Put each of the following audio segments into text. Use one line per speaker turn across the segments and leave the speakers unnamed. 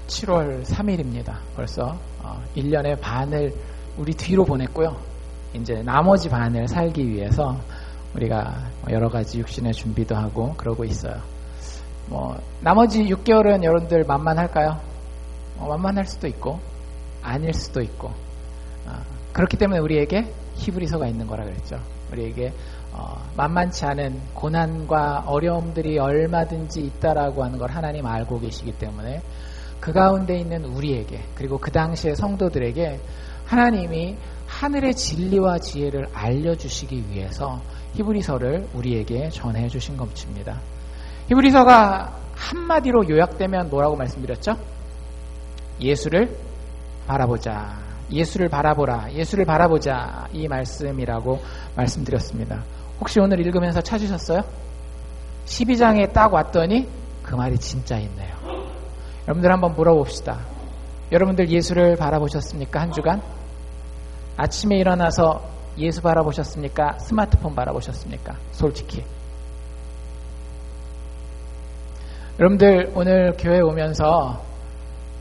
7월 3일입니다. 벌써 1년의 반을 우리 뒤로 보냈고요. 이제 나머지 반을 살기 위해서 우리가 여러 가지 육신의 준비도 하고 그러고 있어요. 나머지 6개월은 여러분들 만만할까요? 만만할 수도 있고 아닐 수도 있고 그렇기 때문에 우리에게 히브리서가 있는 거라 그랬죠. 우리에게 만만치 않은 고난과 어려움들이 얼마든지 있다라고 하는 걸 하나님 알고 계시기 때문에 그 가운데 있는 우리에게, 그리고 그 당시의 성도들에게 하나님이 하늘의 진리와 지혜를 알려주시기 위해서 히브리서를 우리에게 전해주신 것입니다. 히브리서가 한마디로 요약되면 뭐라고 말씀드렸죠? 예수를 바라보자, 예수를 바라보라, 예수를 바라보자, 이 말씀이라고 말씀드렸습니다. 혹시 오늘 읽으면서 찾으셨어요? 12장에 딱 왔더니 그 말이 진짜 있네요. 여러분들 한번 물어봅시다. 여러분들 예수를 바라보셨습니까? 한 주간? 아침에 일어나서 예수 바라보셨습니까? 스마트폰 바라보셨습니까? 솔직히. 여러분들 오늘 교회 오면서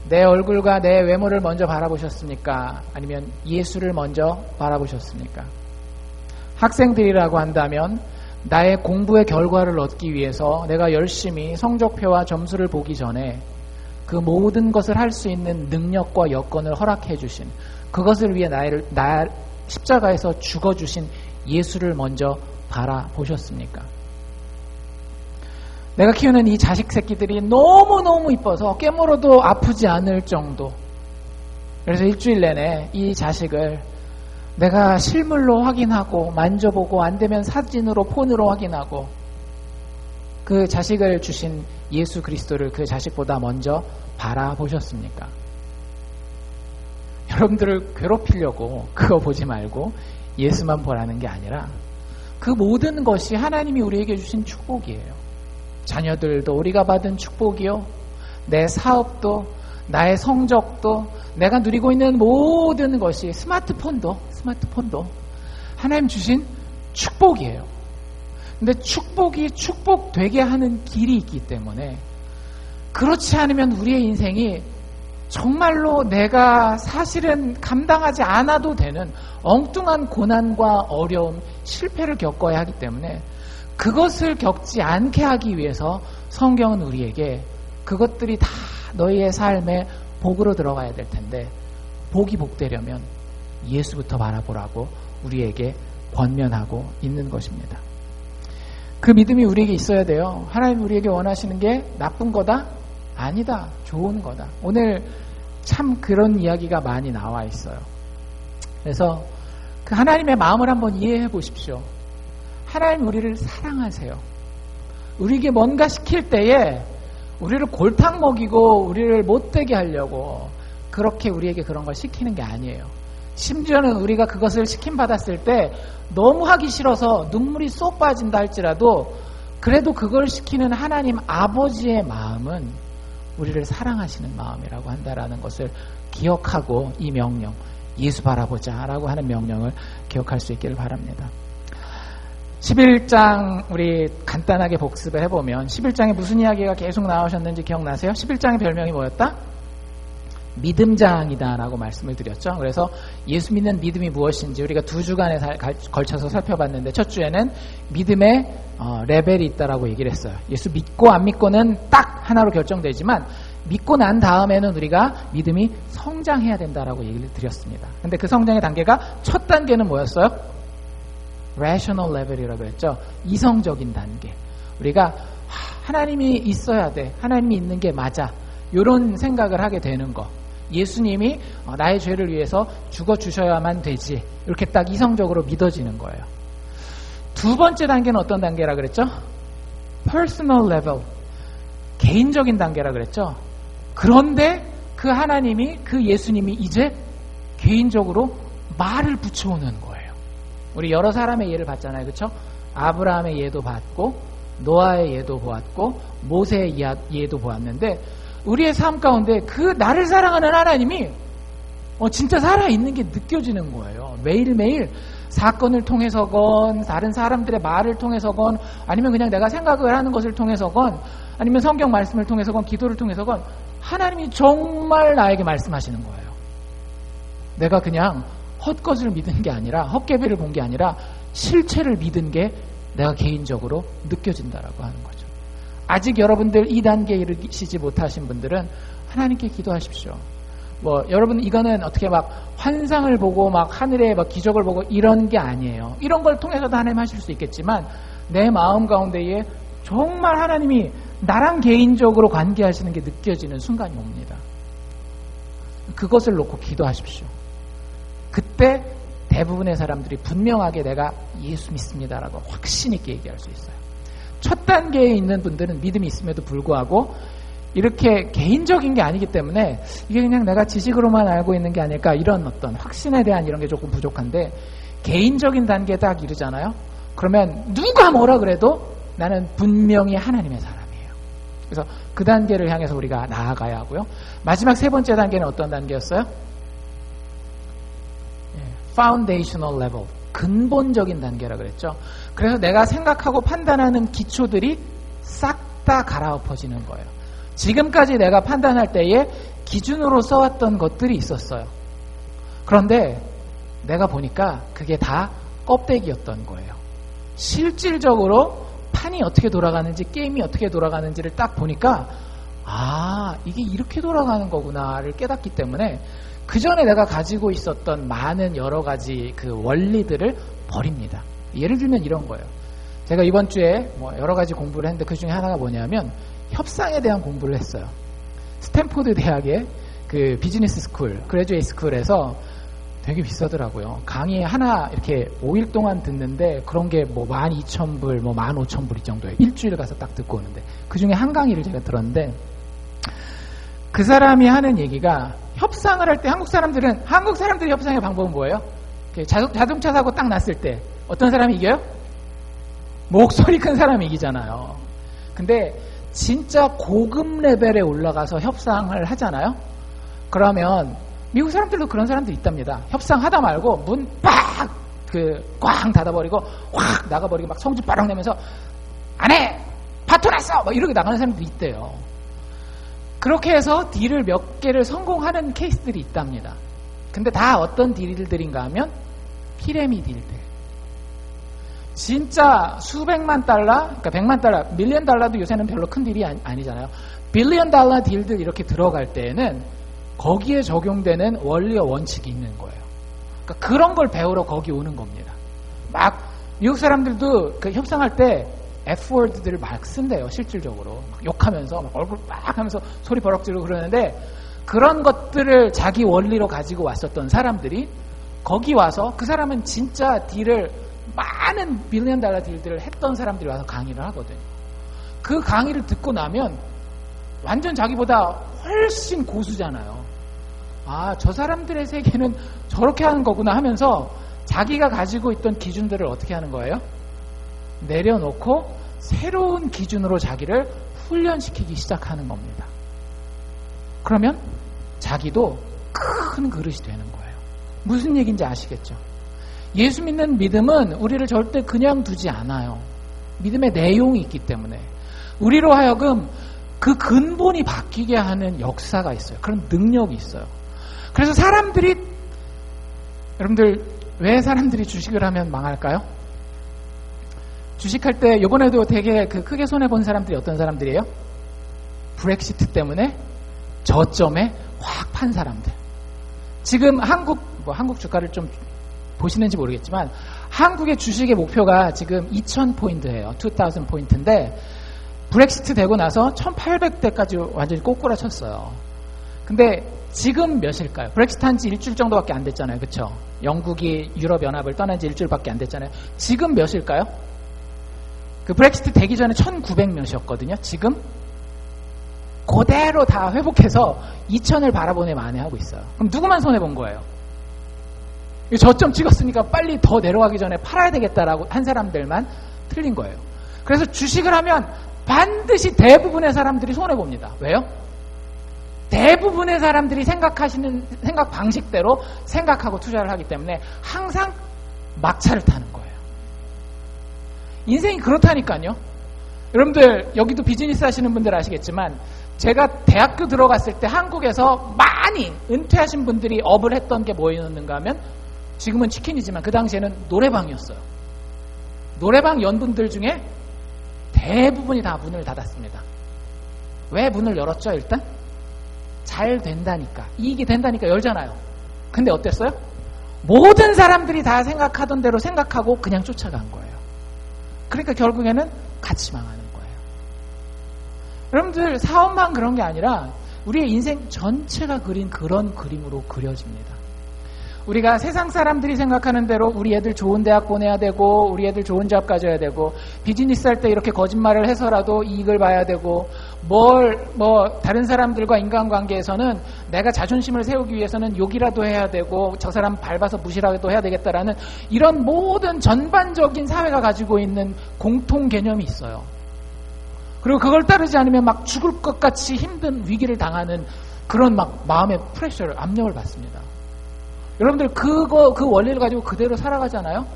내 얼굴과 내 외모를 먼저 바라보셨습니까? 아니면 예수를 먼저 바라보셨습니까? 학생들이라고 한다면 나의 공부의 결과를 얻기 위해서 내가 열심히 성적표와 점수를 보기 전에 그 모든 것을 할 수 있는 능력과 여건을 허락해 주신, 그것을 위해 나 십자가에서 죽어주신 예수를 먼저 바라보셨습니까? 내가 키우는 이 자식 새끼들이 너무너무 이뻐서 깨물어도 아프지 않을 정도. 그래서 일주일 내내 이 자식을 내가 실물로 확인하고 만져보고 안 되면 사진으로 폰으로 확인하고 그 자식을 주신 예수 그리스도를 그 자식보다 먼저 바라보셨습니까? 여러분들을 괴롭히려고 그거 보지 말고 예수만 보라는 게 아니라 그 모든 것이 하나님이 우리에게 주신 축복이에요. 자녀들도 우리가 받은 축복이요, 내 사업도, 나의 성적도, 내가 누리고 있는 모든 것이, 스마트폰도 하나님 주신 축복이에요. 근데 축복이 축복되게 하는 길이 있기 때문에, 그렇지 않으면 우리의 인생이 정말로 내가 사실은 감당하지 않아도 되는 엉뚱한 고난과 어려움, 실패를 겪어야 하기 때문에 그것을 겪지 않게 하기 위해서 성경은 우리에게 그것들이 다 너희의 삶에 복으로 들어가야 될 텐데, 복이 복되려면 예수부터 바라보라고 우리에게 권면하고 있는 것입니다. 그 믿음이 우리에게 있어야 돼요. 하나님 우리에게 원하시는 게 나쁜 거다? 아니다. 좋은 거다. 오늘 참 그런 이야기가 많이 나와 있어요. 그래서 그 하나님의 마음을 한번 이해해 보십시오. 하나님 우리를 사랑하세요. 우리에게 뭔가 시킬 때에 우리를 골탕 먹이고 우리를 못되게 하려고 그렇게 우리에게 그런 걸 시키는 게 아니에요. 심지어는 우리가 그것을 시킴받았을 때 너무 하기 싫어서 눈물이 쏙 빠진다 할지라도 그래도 그걸 시키는 하나님 아버지의 마음은 우리를 사랑하시는 마음이라고 한다라는 것을 기억하고, 이 명령, 예수 바라보자 라고 하는 명령을 기억할 수 있기를 바랍니다. 11장 우리 간단하게 복습을 해보면 11장에 무슨 이야기가 계속 나오셨는지 기억나세요? 11장의 별명이 뭐였다? 믿음장이다 라고 말씀을 드렸죠. 그래서 예수 믿는 믿음이 무엇인지 우리가 2주간에 걸쳐서 살펴봤는데, 첫 주에는 믿음의 레벨이 있다라고 얘기를 했어요. 예수 믿고 안 믿고는 딱 하나로 결정되지만 믿고 난 다음에는 우리가 믿음이 성장해야 된다라고 얘기를 드렸습니다. 근데 그 성장의 단계가, 첫 단계는 뭐였어요? rational level이라고 했죠. 이성적인 단계. 우리가 하나님이 있어야 돼, 하나님이 있는 게 맞아, 이런 생각을 하게 되는 거. 예수님이 나의 죄를 위해서 죽어주셔야만 되지, 이렇게 딱 이성적으로 믿어지는 거예요. 두 번째 단계는 어떤 단계라 그랬죠? personal level, 개인적인 단계라 그랬죠. 그런데 그 하나님이, 그 예수님이 이제 개인적으로 말을 붙여오는 거예요. 우리 여러 사람의 예를 봤잖아요. 그렇죠? 아브라함의 예도 봤고, 노아의 예도 보았고, 모세의 예도 보았는데, 우리의 삶 가운데 그 나를 사랑하는 하나님이 진짜 살아있는 게 느껴지는 거예요. 매일매일 사건을 통해서건, 다른 사람들의 말을 통해서건, 아니면 그냥 내가 생각을 하는 것을 통해서건, 아니면 성경 말씀을 통해서건, 기도를 통해서건 하나님이 정말 나에게 말씀하시는 거예요. 내가 그냥 헛것을 믿은 게 아니라, 헛개비를 본 게 아니라 실체를 믿은 게 내가 개인적으로 느껴진다라고 하는 거죠. 아직 여러분들 이 단계에 이르시지 못하신 분들은 하나님께 기도하십시오. 여러분 이거는 어떻게 막 환상을 보고 막 하늘에 막 기적을 보고 이런 게 아니에요. 이런 걸 통해서도 하나님 하실 수 있겠지만 내 마음 가운데에 정말 하나님이 나랑 개인적으로 관계하시는 게 느껴지는 순간이 옵니다. 그것을 놓고 기도하십시오. 그때 대부분의 사람들이 분명하게 내가 예수 믿습니다라고 확신 있게 얘기할 수 있어요. 첫 단계에 있는 분들은 믿음이 있음에도 불구하고 이렇게 개인적인 게 아니기 때문에 이게 그냥 내가 지식으로만 알고 있는 게 아닐까, 이런 어떤 확신에 대한 이런 게 조금 부족한데, 개인적인 단계에 딱 이르잖아요. 그러면 누가 뭐라 그래도 나는 분명히 하나님의 사람이에요. 그래서 그 단계를 향해서 우리가 나아가야 하고요. 마지막 세 번째 단계는 어떤 단계였어요? Foundational level, 근본적인 단계라 그랬죠. 그래서 내가 생각하고 판단하는 기초들이 싹 다 갈아엎어지는 거예요. 지금까지 내가 판단할 때에 기준으로 써왔던 것들이 있었어요. 그런데 내가 보니까 그게 다 껍데기였던 거예요. 실질적으로 판이 어떻게 돌아가는지, 게임이 어떻게 돌아가는지를 딱 보니까 이게 이렇게 돌아가는 거구나를 깨닫기 때문에 그 전에 내가 가지고 있었던 많은 여러 가지 그 원리들을 버립니다. 예를 들면 이런 거예요. 제가 이번 주에 여러 가지 공부를 했는데 그 중에 하나가 뭐냐면 협상에 대한 공부를 했어요. 스탠포드 대학의 그 비즈니스 스쿨, 그레듀에이트 스쿨에서 되게 비싸더라고요. 강의 하나 이렇게 5일 동안 듣는데 그런 게 12,000불, 15,000불 이 정도예요. 일주일 가서 딱 듣고 오는데 그 중에 한 강의를 제가 들었는데 그 사람이 하는 얘기가 협상을 할 때 한국 사람들이 협상의 방법은 뭐예요? 자동차 사고 딱 났을 때 어떤 사람이 이겨요? 목소리 큰 사람이 이기잖아요. 근데 진짜 고급 레벨에 올라가서 협상을 하잖아요. 그러면 미국 사람들도 그런 사람들이 있답니다. 협상하다 말고 문 꽉 닫아버리고 확 나가버리고 막 성질 빠락 내면서 안 해! 파토 났어! 막 이렇게 나가는 사람들이 있대요. 그렇게 해서 딜을 몇 개를 성공하는 케이스들이 있답니다. 근데 다 어떤 딜들인가 하면 피라미드 딜들. 진짜 수백만 달러, 그러니까 100만 달러, 밀리언 달러도 요새는 별로 큰 딜이 아니잖아요. 빌리언 달러 딜들 이렇게 들어갈 때에는 거기에 적용되는 원리와 원칙이 있는 거예요. 그러니까 그런 걸 배우러 거기 오는 겁니다. 막 미국 사람들도 그 협상할 때 F워드들을 막 쓴대요. 실질적으로 막 욕하면서 막 얼굴 막 하면서 소리 버럭 지르고 그러는데, 그런 것들을 자기 원리로 가지고 왔었던 사람들이 거기 와서, 그 사람은 진짜 딜을 많은 빌리언 달러 딜들을 했던 사람들이 와서 강의를 하거든요. 그 강의를 듣고 나면 완전 자기보다 훨씬 고수잖아요. 저 사람들의 세계는 저렇게 하는 거구나 하면서 자기가 가지고 있던 기준들을 어떻게 하는 거예요? 내려놓고 새로운 기준으로 자기를 훈련시키기 시작하는 겁니다. 그러면 자기도 큰 그릇이 되는 거예요. 무슨 얘기인지 아시겠죠? 예수 믿는 믿음은 우리를 절대 그냥 두지 않아요. 믿음의 내용이 있기 때문에 우리로 하여금 그 근본이 바뀌게 하는 역사가 있어요. 그런 능력이 있어요. 그래서 여러분들 왜 사람들이 주식을 하면 망할까요? 주식할 때 이번에도 되게 크게 손해본 사람들이 어떤 사람들이에요? 브렉시트 때문에 저점에 확 판 사람들. 지금 한국 주가를 좀 보시는지 모르겠지만 한국의 주식의 목표가 지금 2,000포인트예요. 2,000포인트인데 브렉시트 되고 나서 1,800대까지 완전히 꼬꾸라쳤어요. 근데 지금 몇일까요? 브렉시트 한 지 일주일 정도밖에 안 됐잖아요. 그렇죠? 영국이 유럽연합을 떠난 지 일주일밖에 안 됐잖아요. 지금 몇일까요? 그 브렉시트 되기 전에 1,900 몇이었거든요. 지금 그대로 다 회복해서 2,000을 바라보내 만회하고 있어요. 그럼 누구만 손해본 거예요? 저점 찍었으니까 빨리 더 내려가기 전에 팔아야 되겠다라고 한 사람들만 틀린 거예요. 그래서 주식을 하면 반드시 대부분의 사람들이 손해봅니다. 왜요? 대부분의 사람들이 생각하시는 생각 방식대로 생각하고 투자를 하기 때문에 항상 막차를 타는 거예요. 인생이 그렇다니까요. 여러분들 여기도 비즈니스 하시는 분들 아시겠지만 제가 대학교 들어갔을 때 한국에서 많이 은퇴하신 분들이 업을 했던 게 뭐였는가 하면 지금은 치킨이지만 그 당시에는 노래방이었어요. 노래방 연분들 중에 대부분이 다 문을 닫았습니다. 왜 문을 열었죠? 일단 잘 된다니까, 이익이 된다니까 열잖아요. 근데 어땠어요? 모든 사람들이 다 생각하던 대로 생각하고 그냥 쫓아간 거예요. 그러니까 결국에는 같이 망하는 거예요. 여러분들 사업만 그런 게 아니라 우리의 인생 전체가 그린 그런 그림으로 그려집니다. 우리가 세상 사람들이 생각하는 대로 우리 애들 좋은 대학 보내야 되고 우리 애들 좋은 잡 가져야 되고 비즈니스 할 때 이렇게 거짓말을 해서라도 이익을 봐야 되고 다른 사람들과 인간관계에서는 내가 자존심을 세우기 위해서는 욕이라도 해야 되고 저 사람 밟아서 무시라도 해야 되겠다라는 이런 모든 전반적인 사회가 가지고 있는 공통 개념이 있어요. 그리고 그걸 따르지 않으면 막 죽을 것 같이 힘든 위기를 당하는 그런 막 마음의 프레셔를, 압력을 받습니다. 여러분들 그 원리를 가지고 그대로 살아가잖아요?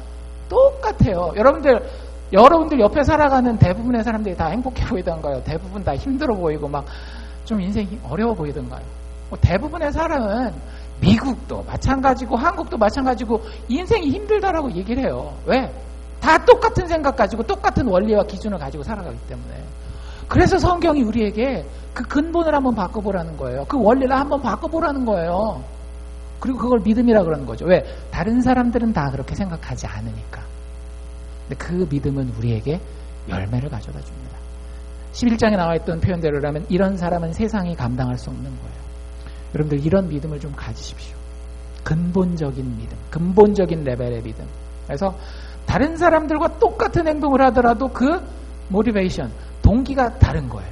똑같아요. 여러분들 옆에 살아가는 대부분의 사람들이 다 행복해 보이던가요? 대부분 다 힘들어 보이고 막 좀 인생이 어려워 보이던가요? 대부분의 사람은 미국도 마찬가지고 한국도 마찬가지고 인생이 힘들다라고 얘기를 해요. 왜? 다 똑같은 생각 가지고 똑같은 원리와 기준을 가지고 살아가기 때문에. 그래서 성경이 우리에게 그 근본을 한번 바꿔보라는 거예요. 그 원리를 한번 바꿔보라는 거예요. 그리고 그걸 믿음이라 그러는 거죠. 왜? 다른 사람들은 다 그렇게 생각하지 않으니까. 근데 그 믿음은 우리에게 열매를 가져다 줍니다. 11장에 나와 있던 표현대로라면 이런 사람은 세상이 감당할 수 없는 거예요. 여러분들 이런 믿음을 좀 가지십시오. 근본적인 믿음, 근본적인 레벨의 믿음. 그래서 다른 사람들과 똑같은 행동을 하더라도 그 모티베이션, 동기가 다른 거예요.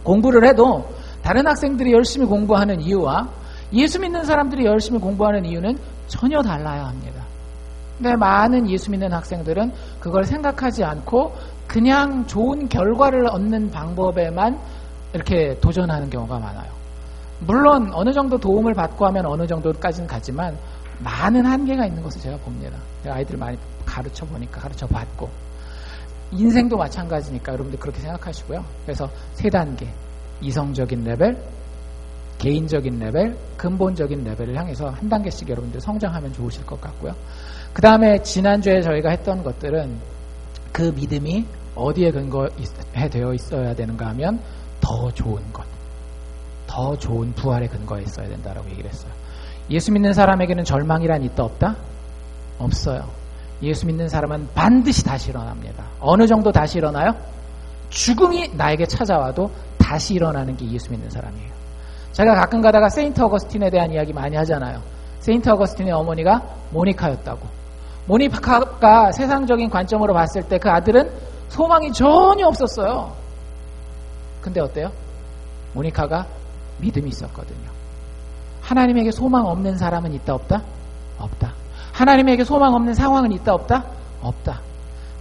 공부를 해도 다른 학생들이 열심히 공부하는 이유와 예수 믿는 사람들이 열심히 공부하는 이유는 전혀 달라야 합니다. 근데 많은 예수 믿는 학생들은 그걸 생각하지 않고 그냥 좋은 결과를 얻는 방법에만 이렇게 도전하는 경우가 많아요. 물론 어느 정도 도움을 받고 하면 어느 정도까지는 가지만 많은 한계가 있는 것을 제가 봅니다. 제가 아이들을 많이 가르쳐 보니까, 가르쳐 받고. 인생도 마찬가지니까 여러분들 그렇게 생각하시고요. 그래서 3단계, 이성적인 레벨, 개인적인 레벨, 근본적인 레벨을 향해서 한 단계씩 여러분들 성장하면 좋으실 것 같고요. 그 다음에 지난주에 저희가 했던 것들은 그 믿음이 어디에 근거되어 있어야 되는가 하면 더 좋은 것, 더 좋은 부활의 근거에 있어야 된다라고 얘기를 했어요. 예수 믿는 사람에게는 절망이란 있다 없다? 없어요. 예수 믿는 사람은 반드시 다시 일어납니다. 어느 정도 다시 일어나요? 죽음이 나에게 찾아와도 다시 일어나는 게 예수 믿는 사람이에요. 제가 가끔 가다가 세인트 어거스틴에 대한 이야기 많이 하잖아요. 세인트 어거스틴의 어머니가 모니카였다고. 모니카가 세상적인 관점으로 봤을 때 그 아들은 소망이 전혀 없었어요. 근데 어때요? 모니카가 믿음이 있었거든요. 하나님에게 소망 없는 사람은 있다 없다? 없다. 하나님에게 소망 없는 상황은 있다 없다? 없다.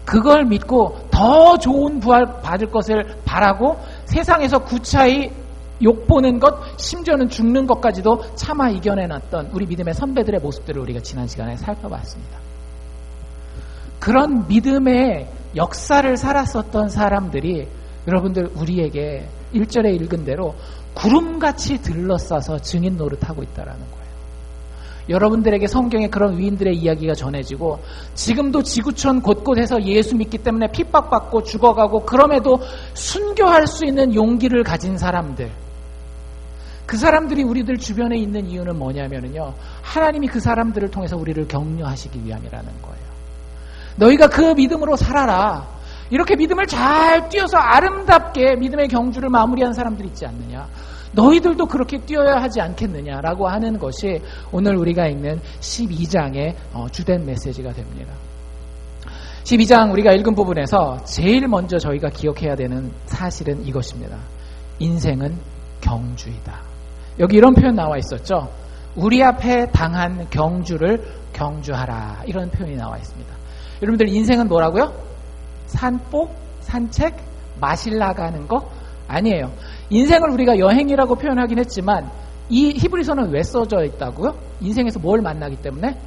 그걸 믿고 더 좋은 부활 받을 것을 바라고 세상에서 구차히 욕보는 것, 심지어는 죽는 것까지도 참아 이겨내놨던 우리 믿음의 선배들의 모습들을 우리가 지난 시간에 살펴봤습니다. 그런 믿음의 역사를 살았었던 사람들이 여러분들 우리에게 1절에 읽은 대로 구름같이 들러싸서 증인 노릇하고 있다는 거예요. 여러분들에게 성경에 그런 위인들의 이야기가 전해지고 지금도 지구촌 곳곳에서 예수 믿기 때문에 핍박받고 죽어가고 그럼에도 순교할 수 있는 용기를 가진 사람들, 그 사람들이 우리들 주변에 있는 이유는 뭐냐면요, 하나님이 그 사람들을 통해서 우리를 격려하시기 위함이라는 거예요. 너희가 그 믿음으로 살아라. 이렇게 믿음을 잘 뛰어서 아름답게 믿음의 경주를 마무리한 사람들이 있지 않느냐. 너희들도 그렇게 뛰어야 하지 않겠느냐라고 하는 것이 오늘 우리가 읽는 12장의 주된 메시지가 됩니다. 12장 우리가 읽은 부분에서 제일 먼저 저희가 기억해야 되는 사실은 이것입니다. 인생은 경주이다. 여기 이런 표현 나와 있었죠. 우리 앞에 당한 경주를 경주하라. 이런 표현이 나와 있습니다. 여러분들 인생은 뭐라고요? 산보, 산책, 마실 나가는 거? 아니에요. 인생을 우리가 여행이라고 표현하긴 했지만 이 히브리서는 왜 써져 있다고요? 인생에서 뭘 만나기 때문에?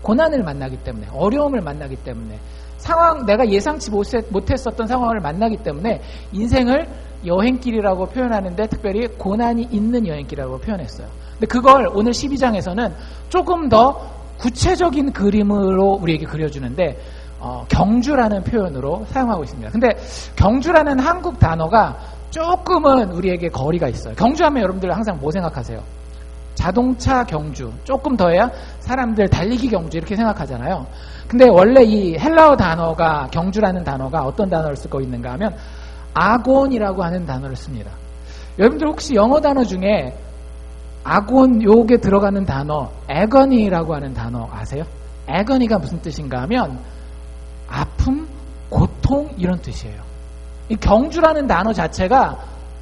고난을 만나기 때문에, 어려움을 만나기 때문에, 내가 예상치 못했었던 상황을 만나기 때문에 인생을 여행길이라고 표현하는데 특별히 고난이 있는 여행길이라고 표현했어요. 근데 그걸 오늘 12장에서는 조금 더 구체적인 그림으로 우리에게 그려주는데 경주라는 표현으로 사용하고 있습니다. 근데 경주라는 한국 단어가 조금은 우리에게 거리가 있어요. 경주하면 여러분들 항상 뭐 생각하세요? 자동차 경주, 조금 더 해야 사람들 달리기 경주 이렇게 생각하잖아요. 근데 원래 이 헬라어 단어가 경주라는 단어가 어떤 단어를 쓰고 있는가 하면 아곤이라고 하는 단어를 씁니다. 여러분들 혹시 영어 단어 중에 아곤 요게 들어가는 단어 애거니라고 하는 단어 아세요? 애거니가 무슨 뜻인가 하면 아픔, 고통 이런 뜻이에요. 이 경주라는 단어 자체가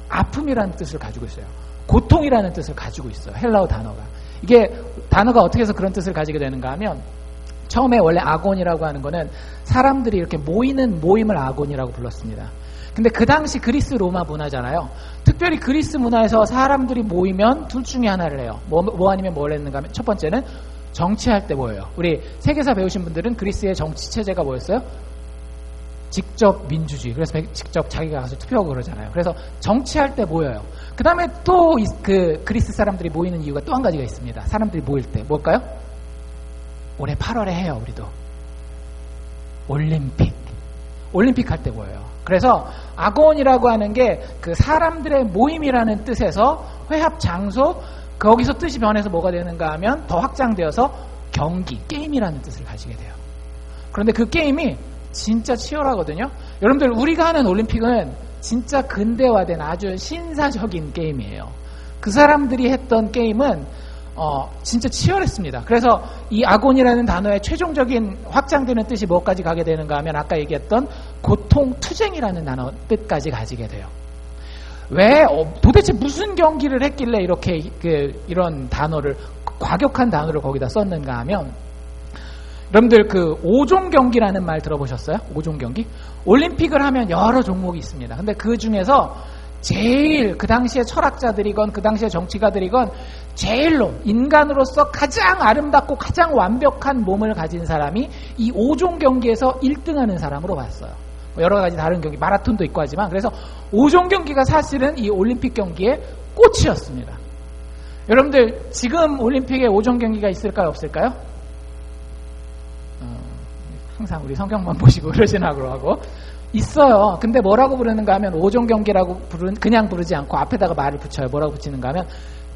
아픔이라는 뜻을 가지고 있어요. 고통이라는 뜻을 가지고 있어요. 헬라어 단어가. 이게 단어가 어떻게 해서 그런 뜻을 가지게 되는가 하면 처음에 원래 아곤이라고 하는 거는 사람들이 이렇게 모이는 모임을 아곤이라고 불렀습니다. 근데 그 당시 그리스 로마 문화잖아요. 특별히 그리스 문화에서 사람들이 모이면 둘 중에 하나를 해요. 뭐 아니면 뭘 했는가 하면 첫 번째는 정치할 때 모여요. 우리 세계사 배우신 분들은 그리스의 정치 체제가 뭐였어요? 직접 민주주의. 그래서 직접 자기가 가서 투표하고 그러잖아요. 그래서 정치할 때 모여요. 그 다음에 또 그 그리스 사람들이 모이는 이유가 또 한 가지가 있습니다. 사람들이 모일 때 뭘까요? 올해 8월에 해요. 우리도 올림픽 할 때 모여요. 그래서 아곤이라고 하는 게 그 사람들의 모임이라는 뜻에서 회합 장소, 거기서 뜻이 변해서 뭐가 되는가 하면 더 확장되어서 경기, 게임이라는 뜻을 가지게 돼요. 그런데 그 게임이 진짜 치열하거든요. 여러분들 우리가 하는 올림픽은 진짜 근대화된 아주 신사적인 게임이에요. 그 사람들이 했던 게임은 진짜 치열했습니다. 그래서 이 아곤이라는 단어의 최종적인 확장되는 뜻이 뭐까지 가게 되는가 하면 아까 얘기했던 고통, 투쟁이라는 단어 뜻까지 가지게 돼요. 왜 도대체 무슨 경기를 했길래 이렇게 이런 단어를 과격한 단어를 거기다 썼는가 하면 여러분들 그 5종 경기라는 말 들어보셨어요? 5종 경기? 올림픽을 하면 여러 종목이 있습니다. 근데 그 중에서 제일 그 당시에 철학자들이건 그 당시에 정치가들이건 제일로 인간으로서 가장 아름답고 가장 완벽한 몸을 가진 사람이 이 5종 경기에서 1등하는 사람으로 봤어요. 여러 가지 다른 경기, 마라톤도 있고 하지만 그래서 5종 경기가 사실은 이 올림픽 경기의 꽃이었습니다. 여러분들 지금 올림픽에 5종 경기가 있을까요? 없을까요? 항상 우리 성경만 보시고 그러시나고 하고 있어요. 근데 뭐라고 부르는가 하면 5종 경기라고 그냥 부르지 않고 앞에다가 말을 붙여요. 뭐라고 붙이는가 하면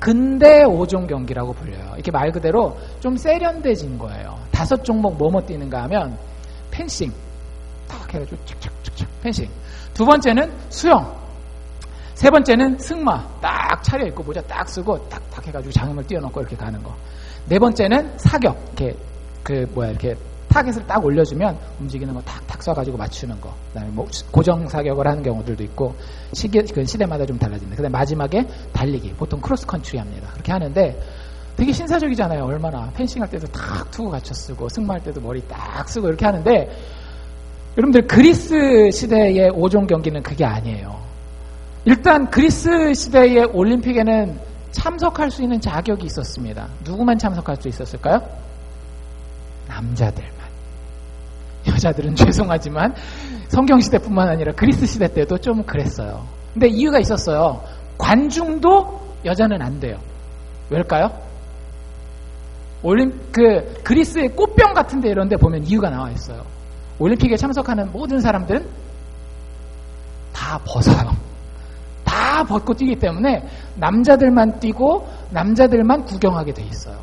근대 5종 경기라고 불려요. 이렇게 말 그대로 좀 세련돼진 거예요. 5종목 뭐뭐 뛰는가 하면 펜싱 딱 해가지고 착착착착 펜싱. 두 번째는 수영. 세 번째는 승마. 딱 차려입고 모자 딱 쓰고 딱 해가지고 장음을 띄워놓고 이렇게 가는 거. 네 번째는 사격. 이렇게 타겟을 딱 올려주면 움직이는 거 탁탁 쏴가지고 맞추는 거. 그다음에 뭐 고정 사격을 하는 경우들도 있고 시대마다 좀 달라집니다. 그다음에 마지막에 달리기. 보통 크로스 컨트리 합니다. 그렇게 하는데 되게 신사적이잖아요. 얼마나 펜싱할 때도 탁 투구 갖춰 쓰고 승마할 때도 머리 딱 쓰고 이렇게 하는데 여러분들 그리스 시대의 5종 경기는 그게 아니에요. 일단 그리스 시대의 올림픽에는 참석할 수 있는 자격이 있었습니다. 누구만 참석할 수 있었을까요? 남자들만. 여자들은 죄송하지만 성경시대뿐만 아니라 그리스 시대 때도 좀 그랬어요. 근데 이유가 있었어요. 관중도 여자는 안 돼요. 왜일까요? 그리스의 꽃병 같은 데 이런 데 보면 이유가 나와 있어요. 올림픽에 참석하는 모든 사람들은 다 벗어요. 다 벗고 뛰기 때문에 남자들만 뛰고 남자들만 구경하게 돼 있어요.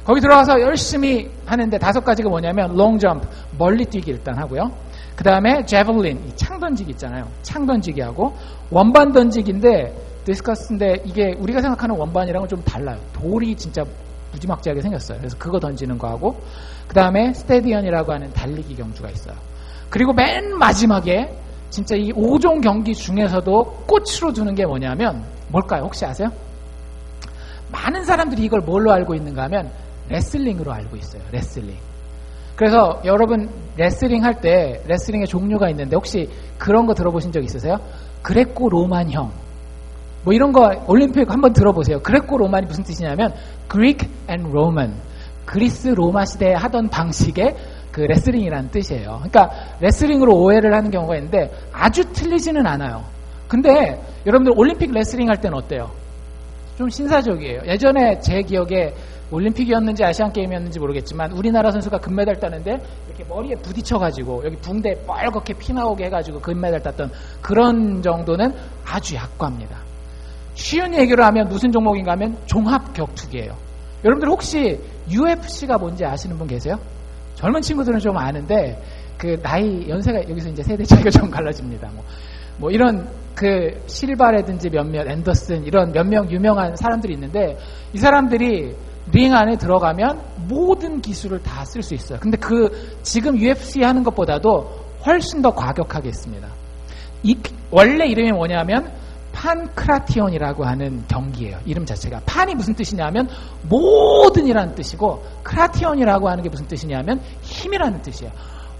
거기 들어가서 열심히 하는데 5가지가 뭐냐면 롱점프, 멀리 뛰기 일단 하고요. 그 다음에 제블린, 창 던지기 있잖아요. 창 던지기 하고 원반 던지기인데 디스커스인데 이게 우리가 생각하는 원반이랑은 좀 달라요. 돌이 진짜 무지막지하게 생겼어요. 그래서 그거 던지는 거 하고 그 다음에 스테디언이라고 하는 달리기 경주가 있어요. 그리고 맨 마지막에 진짜 이 5종 경기 중에서도 꽃으로 두는 게 뭐냐면 뭘까요? 혹시 아세요? 많은 사람들이 이걸 뭘로 알고 있는가 하면 레슬링으로 알고 있어요. 레슬링. 그래서 여러분 레슬링 할 때 레슬링의 종류가 있는데 혹시 그런 거 들어보신 적 있으세요? 그레코 로만형 뭐 이런 거 올림픽 한번 들어보세요. 그레코 로만이 무슨 뜻이냐면 Greek and Roman, 그리스 로마 시대에 하던 방식의 그 레슬링이라는 뜻이에요. 그러니까 레슬링으로 오해를 하는 경우가 있는데 아주 틀리지는 않아요. 근데 여러분들 올림픽 레슬링 할 때는 어때요? 좀 신사적이에요. 예전에 제 기억에 올림픽이었는지 아시안게임이었는지 모르겠지만 우리나라 선수가 금메달 따는데 이렇게 머리에 부딪혀가지고 여기 붕대에 빨갛게 피 나오게 해가지고 금메달 땄던 그런 정도는 아주 약과입니다. 쉬운 얘기로 하면 무슨 종목인가 하면 종합격투기예요. 여러분들 혹시 UFC가 뭔지 아시는 분 계세요? 젊은 친구들은 좀 아는데 그 나이 연세가 여기서 이제 세대 차이가 좀 갈라집니다. 뭐 이런 그 실바라든지 몇몇 앤더슨 이런 몇 명 유명한 사람들이 있는데 이 사람들이 링 안에 들어가면 모든 기술을 다 쓸 수 있어요. 근데 그 지금 UFC 하는 것보다도 훨씬 더 과격하게 했습니다. 이 원래 이름이 뭐냐면 판크라티온이라고 하는 경기예요. 이름 자체가. 판이 무슨 뜻이냐면 모든이라는 뜻이고 크라티온이라고 하는 게 무슨 뜻이냐면 힘이라는 뜻이에요.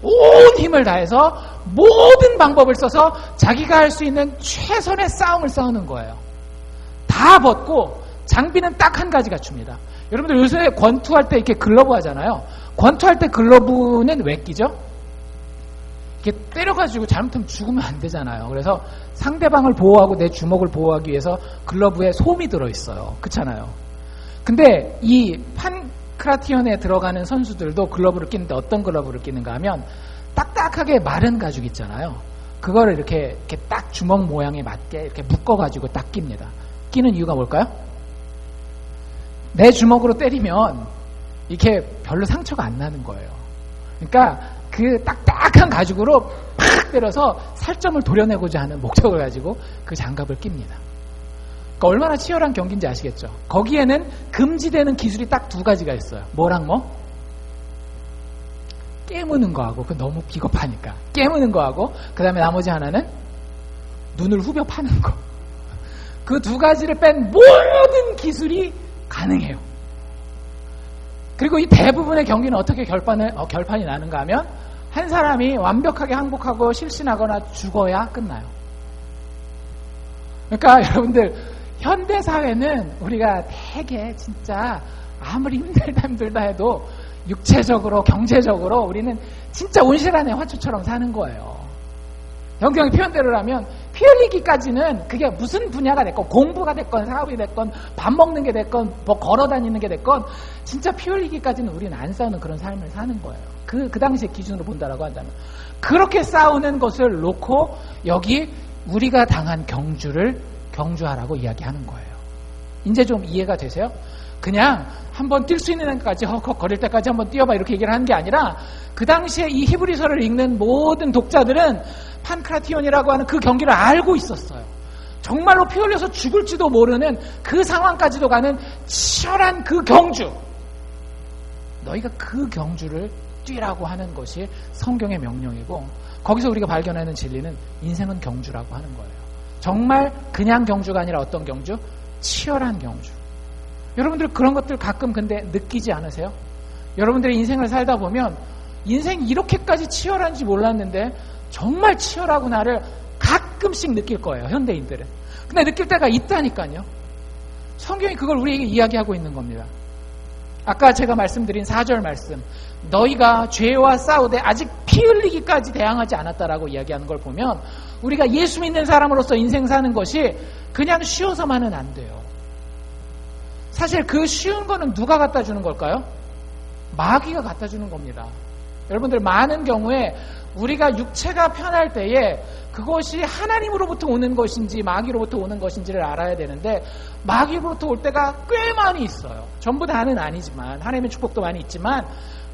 온 힘을 다해서 모든 방법을 써서 자기가 할 수 있는 최선의 싸움을 싸우는 거예요. 다 벗고 장비는 딱 한 가지 갖춥니다. 여러분들 요새 권투할 때 이렇게 글러브 하잖아요. 권투할 때 글러브는 왜 끼죠? 이렇게 때려가지고 잘못하면 죽으면 안 되잖아요. 그래서 상대방을 보호하고 내 주먹을 보호하기 위해서 글러브에 솜이 들어있어요. 그렇잖아요. 근데 이 판크라티온에 들어가는 선수들도 글러브를 끼는데 어떤 글러브를 끼는가 하면 딱딱하게 마른 가죽 있잖아요. 그거를 이렇게 딱 주먹 모양에 맞게 이렇게 묶어가지고 딱 낍니다. 끼는 이유가 뭘까요? 내 주먹으로 때리면 이렇게 별로 상처가 안 나는 거예요. 그러니까 그 딱딱한 가죽으로 팍 때려서 살점을 도려내고자 하는 목적을 가지고 그 장갑을 낍니다. 그러니까 얼마나 치열한 경기인지 아시겠죠? 거기에는 금지되는 기술이 딱 두 가지가 있어요. 뭐랑 뭐? 깨무는 거하고, 그 너무 비겁하니까 깨무는 거하고, 그 다음에 나머지 하나는 눈을 후벼 파는 거. 그 두 가지를 뺀 모든 기술이 가능해요. 그리고 이 대부분의 경기는 어떻게 결판이 나는가 하면 한 사람이 완벽하게 항복하고 실신하거나 죽어야 끝나요. 그러니까 여러분들 현대사회는 우리가 되게 진짜 아무리 힘들다 해도 육체적으로 경제적으로 우리는 진짜 온실안의 화초처럼 사는 거예요. 영경의 표현대로 하면 피 흘리기까지는 그게 무슨 분야가 됐건 공부가 됐건 사업이 됐건 밥 먹는 게 됐건 뭐 걸어다니는 게 됐건 진짜 피 흘리기까지는 우리는 안 싸우는 그런 삶을 사는 거예요. 그 당시의 기준으로 본다라고 한다면 그렇게 싸우는 것을 놓고 여기 우리가 당한 경주를 경주하라고 이야기하는 거예요. 이제 좀 이해가 되세요? 그냥 한번 뛸 수 있는 데까지 헉헉 거릴 때까지 한번 뛰어봐 이렇게 얘기를 하는 게 아니라 그 당시에 이 히브리서를 읽는 모든 독자들은 판크라티온이라고 하는 그 경기를 알고 있었어요. 정말로 피 흘려서 죽을지도 모르는 그 상황까지도 가는 치열한 그 경주. 너희가 그 경주를 뛰라고 하는 것이 성경의 명령이고 거기서 우리가 발견하는 진리는 인생은 경주라고 하는 거예요. 정말 그냥 경주가 아니라 어떤 경주? 치열한 경주. 여러분들 그런 것들 가끔 근데 느끼지 않으세요? 여러분들의 인생을 살다 보면 인생이 이렇게까지 치열한지 몰랐는데 정말 치열하구나를 가끔씩 느낄 거예요. 현대인들은. 근데 느낄 때가 있다니까요. 성경이 그걸 우리에게 이야기하고 있는 겁니다. 아까 제가 말씀드린 4절 말씀, 너희가 죄와 싸우되 아직 피 흘리기까지 대항하지 않았다라고 이야기하는 걸 보면 우리가 예수 믿는 사람으로서 인생 사는 것이 그냥 쉬워서만은 안 돼요. 사실 그 쉬운 거는 누가 갖다 주는 걸까요? 마귀가 갖다 주는 겁니다. 여러분들 많은 경우에 우리가 육체가 편할 때에 그것이 하나님으로부터 오는 것인지 마귀로부터 오는 것인지를 알아야 되는데 마귀로부터 올 때가 꽤 많이 있어요. 전부 다는 아니지만 하나님의 축복도 많이 있지만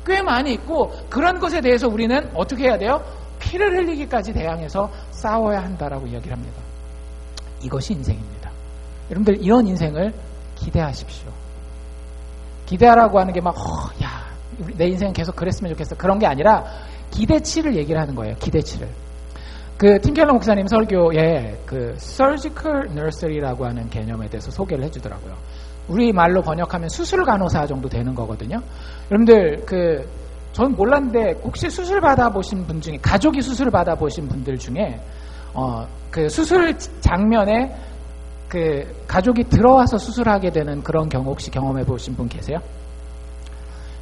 꽤 많이 있고 그런 것에 대해서 우리는 어떻게 해야 돼요? 피를 흘리기까지 대항해서 싸워야 한다라고 이야기를 합니다. 이것이 인생입니다. 여러분들 이런 인생을 기대하십시오. 기대하라고 하는 게 막 내 인생은 계속 그랬으면 좋겠어 그런 게 아니라 기대치를 얘기를 하는 거예요. 기대치를. 그 팀켈러 목사님 설교에 그 surgical nursery라고 하는 개념에 대해서 소개를 해주더라고요. 우리 말로 번역하면 수술 간호사 정도 되는 거거든요. 여러분들 전 몰랐는데 혹시 수술 받아보신 분 중에 가족이 수술 받아보신 분들 중에 그 수술 장면에 그 가족이 들어와서 수술하게 되는 그런 경우 혹시 경험해 보신 분 계세요?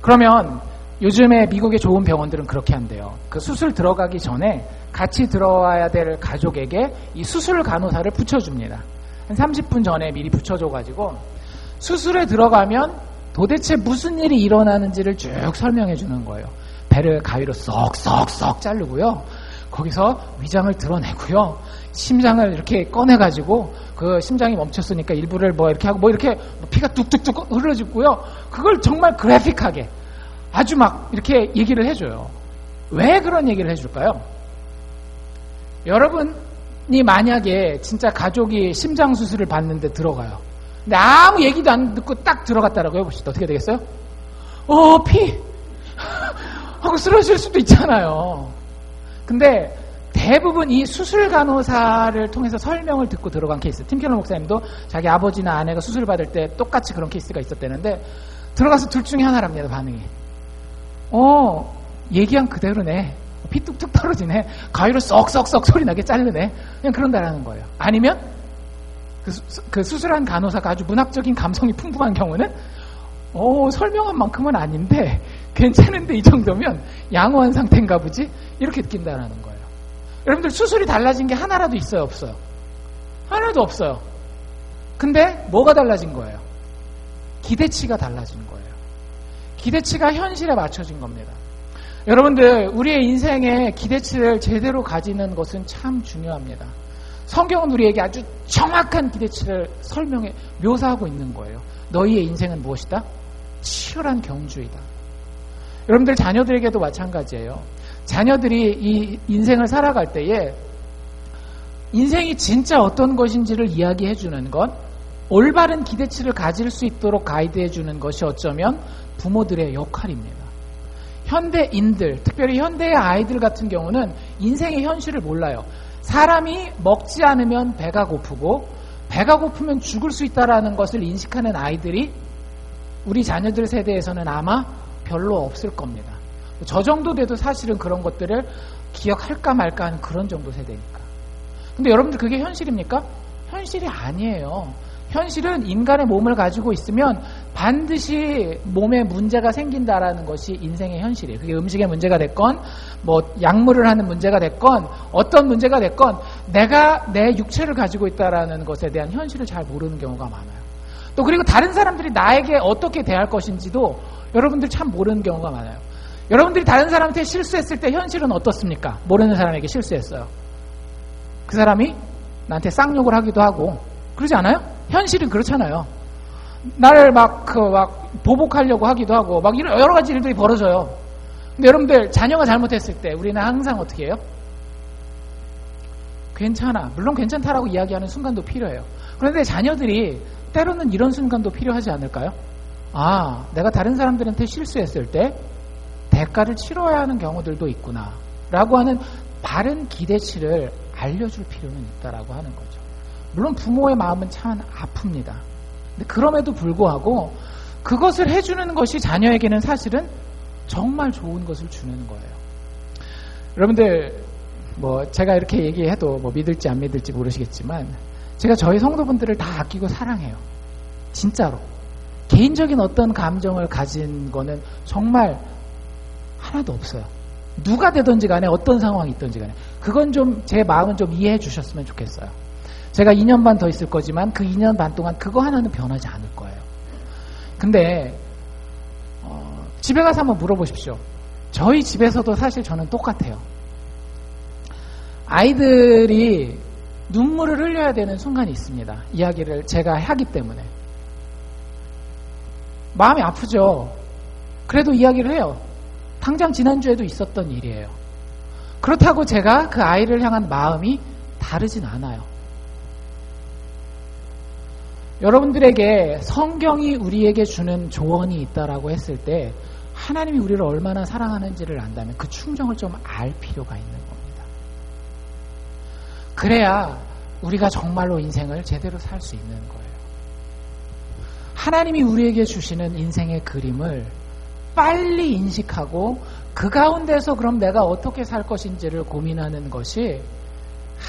그러면 요즘에 미국의 좋은 병원들은 그렇게 한대요. 그 수술 들어가기 전에 같이 들어와야 될 가족에게 이 수술 간호사를 붙여줍니다. 한 30분 전에 미리 붙여줘가지고 수술에 들어가면 도대체 무슨 일이 일어나는지를 쭉 설명해 주는 거예요. 배를 가위로 쏙쏙쏙 자르고요. 거기서 위장을 드러내고요. 심장을 이렇게 꺼내가지고 그 심장이 멈췄으니까 일부를 뭐 이렇게 하고 뭐 이렇게 피가 뚝뚝뚝 흐르지고요. 그걸 정말 그래픽하게 아주 막 이렇게 얘기를 해줘요. 왜 그런 얘기를 해줄까요? 여러분이 만약에 진짜 가족이 심장 수술을 받는데 들어가요. 근데 아무 얘기도 안 듣고 딱 들어갔다라고 해봅시다. 어떻게 되겠어요? 피! 하고 쓰러질 수도 있잖아요. 근데 대부분 이 수술 간호사를 통해서 설명을 듣고 들어간 케이스. 팀 켈러 목사님도 자기 아버지나 아내가 수술 받을 때 똑같이 그런 케이스가 있었다는데 들어가서 둘 중에 하나랍니다. 반응이. 얘기한 그대로네. 피 뚝뚝 떨어지네. 가위로 쏙쏙쏙 소리 나게 자르네. 그냥 그런다라는 거예요. 아니면 그 수술한 간호사가 아주 문학적인 감성이 풍부한 경우는 설명한 만큼은 아닌데 괜찮은데 이 정도면 양호한 상태인가 보지? 이렇게 느낀다라는 거예요. 여러분들 수술이 달라진 게 하나라도 있어요? 없어요? 하나도 없어요. 근데 뭐가 달라진 거예요? 기대치가 달라진 거예요. 기대치가 현실에 맞춰진 겁니다. 여러분들 우리의 인생에 기대치를 제대로 가지는 것은 참 중요합니다. 성경은 우리에게 아주 정확한 기대치를 묘사하고 있는 거예요. 너희의 인생은 무엇이다? 치열한 경주이다. 여러분들 자녀들에게도 마찬가지예요. 자녀들이 이 인생을 살아갈 때에 인생이 진짜 어떤 것인지를 이야기해 주는 것, 올바른 기대치를 가질 수 있도록 가이드해 주는 것이 어쩌면 부모들의 역할입니다. 현대인들, 특별히 현대의 아이들 같은 경우는 인생의 현실을 몰라요. 사람이 먹지 않으면 배가 고프고 배가 고프면 죽을 수 있다는 것을 인식하는 아이들이 우리 자녀들 세대에서는 아마 별로 없을 겁니다. 저 정도 돼도 사실은 그런 것들을 기억할까 말까 하는 그런 정도 세대니까. 근데 여러분들 그게 현실입니까? 현실이 아니에요. 현실은 인간의 몸을 가지고 있으면 반드시 몸에 문제가 생긴다라는 것이 인생의 현실이에요. 그게 음식의 문제가 됐건 뭐 약물을 하는 문제가 됐건 어떤 문제가 됐건 내가 내 육체를 가지고 있다라는 것에 대한 현실을 잘 모르는 경우가 많아요. 또 그리고 다른 사람들이 나에게 어떻게 대할 것인지도 여러분들 참 모르는 경우가 많아요. 여러분들이 다른 사람한테 실수했을 때 현실은 어떻습니까? 모르는 사람에게 실수했어요. 그 사람이 나한테 쌍욕을 하기도 하고 그러지 않아요? 현실은 그렇잖아요. 나를 막 보복하려고 하기도 하고 막 이런 여러 가지 일들이 벌어져요. 근데 여러분들 자녀가 잘못했을 때 우리는 항상 어떻게 해요? 괜찮아. 물론 괜찮다라고 이야기하는 순간도 필요해요. 그런데 자녀들이 때로는 이런 순간도 필요하지 않을까요? 내가 다른 사람들한테 실수했을 때 대가를 치러야 하는 경우들도 있구나 라고 하는 바른 기대치를 알려줄 필요는 있다라고 하는 거죠. 물론 부모의 마음은 참 아픕니다. 근데 그럼에도 불구하고 그것을 해주는 것이 자녀에게는 사실은 정말 좋은 것을 주는 거예요. 여러분들 제가 이렇게 얘기해도 믿을지 안 믿을지 모르시겠지만 제가 저희 성도분들을 다 아끼고 사랑해요. 진짜로. 개인적인 어떤 감정을 가진 거는 정말 하나도 없어요. 누가 되든지 간에 어떤 상황이 있든지 간에 그건 좀 제 마음은 좀 이해해 주셨으면 좋겠어요. 제가 2년 반 더 있을 거지만 그 2년 반 동안 그거 하나는 변하지 않을 거예요. 근데 집에 가서 한번 물어보십시오. 저희 집에서도 사실 저는 똑같아요. 아이들이 눈물을 흘려야 되는 순간이 있습니다. 이야기를 제가 하기 때문에. 마음이 아프죠. 그래도 이야기를 해요. 당장 지난주에도 있었던 일이에요. 그렇다고 제가 그 아이를 향한 마음이 다르진 않아요. 여러분들에게 성경이 우리에게 주는 조언이 있다라고 했을 때 하나님이 우리를 얼마나 사랑하는지를 안다면 그 충정을 좀 알 필요가 있는 겁니다. 그래야 우리가 정말로 인생을 제대로 살 수 있는 거예요. 하나님이 우리에게 주시는 인생의 그림을 빨리 인식하고 그 가운데서 그럼 내가 어떻게 살 것인지를 고민하는 것이